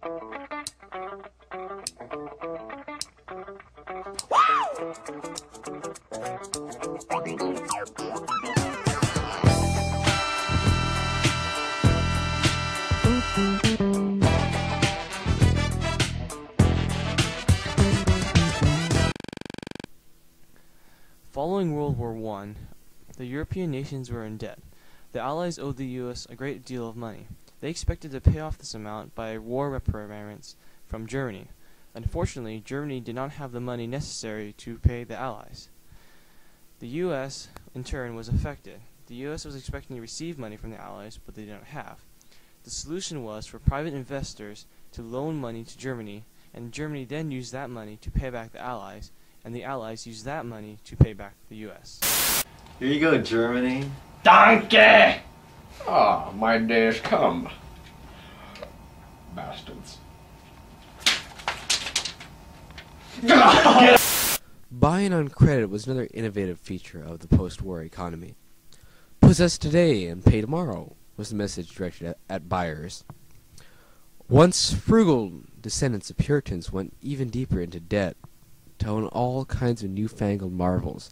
Following World War I, the European nations were in debt. The Allies owed the U.S. a great deal of money. They expected to pay off this amount by war repayments from Germany. Unfortunately, Germany did not have the money necessary to pay the Allies. The U.S., in turn, was affected. The U.S. was expecting to receive money from the Allies, but they did not have. The solution was for private investors to loan money to Germany, and Germany then used that money to pay back the Allies, and the Allies used that money to pay back the U.S. Here you go, Germany. Danke! Ah, my day has come. Bastards. Buying on credit was another innovative feature of the post-war economy. Possess today and pay tomorrow was the message directed at buyers. Once frugal descendants of Puritans went even deeper into debt to own all kinds of newfangled marvels,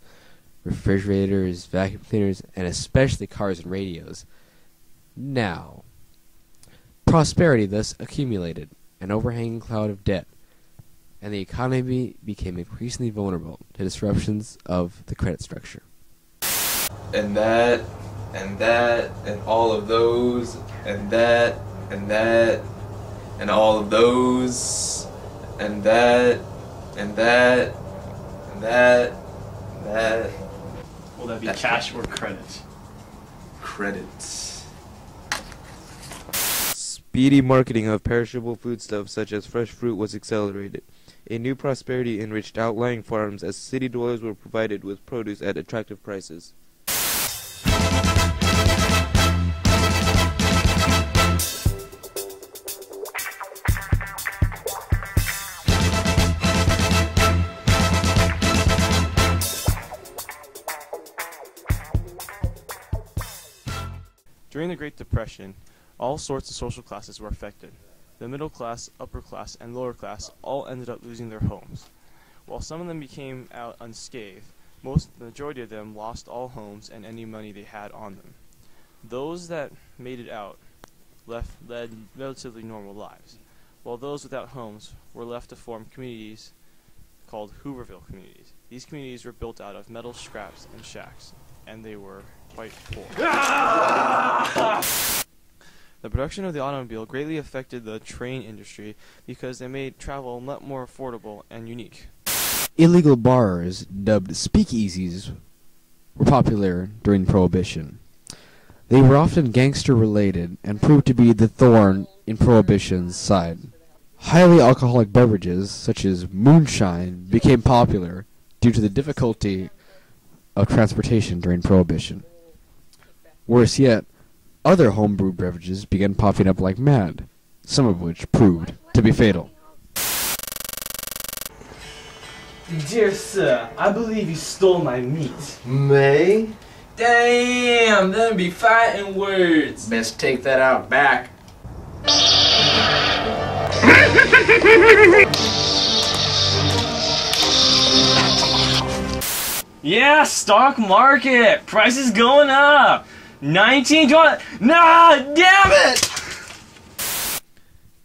refrigerators, vacuum cleaners, and especially cars and radios. Now, prosperity thus accumulated, an overhanging cloud of debt, and the economy became increasingly vulnerable to disruptions of the credit structure. And that, and all of those, and that, and all of those, and that, and that, and that, and that. Will that be That's cash or credit? Credits. Speedy marketing of perishable foodstuffs such as fresh fruit was accelerated. A new prosperity enriched outlying farms as city dwellers were provided with produce at attractive prices. During the Great Depression, all sorts of social classes were affected. The middle class, upper class, and lower class all ended up losing their homes. While some of them became out unscathed, the majority of them lost all homes and any money they had on them. Those that made it out led relatively normal lives, while those without homes were left to form communities called Hooverville communities. These communities were built out of metal scraps and shacks, and they were quite poor. The production of the automobile greatly affected the train industry because they made travel much more affordable and unique. Illegal bars, dubbed speakeasies, were popular during Prohibition. They were often gangster-related and proved to be the thorn in Prohibition's side. Highly alcoholic beverages, such as moonshine, became popular due to the difficulty of transportation during Prohibition. Worse yet, other homebrewed beverages began popping up like mad, some of which proved to be fatal. Dear sir, I believe you stole my meat. May? Damn, that'd be fighting words. Best take that out back. Yeah, stock market. Prices going up. 1920. Nah, damn it!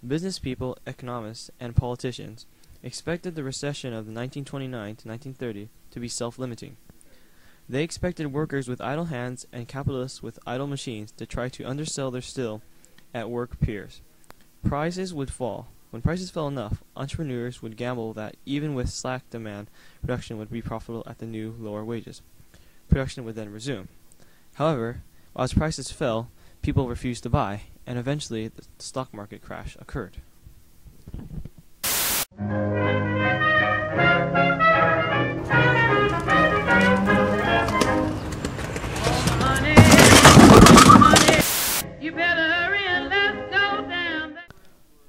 Business people, economists, and politicians expected the recession of 1929 to 1930 to be self-limiting. They expected workers with idle hands and capitalists with idle machines to try to undersell their still at work peers. Prices would fall. When prices fell enough, entrepreneurs would gamble that even with slack demand, production would be profitable at the new lower wages. Production would then resume. However, as prices fell, people refused to buy, and eventually the stock market crash occurred.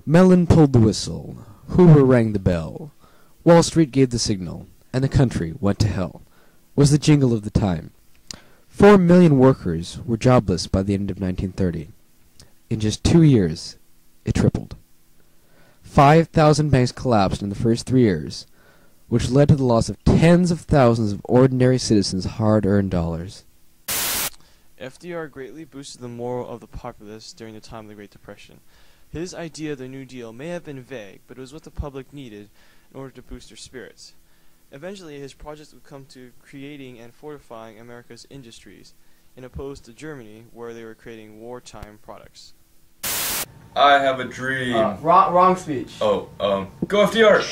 Mellon pulled the whistle, Hoover rang the bell, Wall Street gave the signal, and the country went to hell, was the jingle of the time. 4 million workers were jobless by the end of 1930. In just 2 years, it tripled. 5,000 banks collapsed in the first 3 years, which led to the loss of tens of thousands of ordinary citizens' hard-earned dollars. FDR greatly boosted the morale of the populace during the time of the Great Depression. His idea of the New Deal may have been vague, but it was what the public needed in order to boost their spirits. Eventually, his projects would come to creating and fortifying America's industries, in opposed to Germany, where they were creating wartime products. I have a dream. Wrong speech. Go FDR!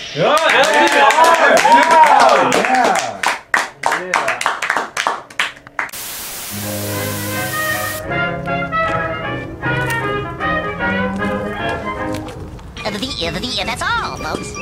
That's all, folks.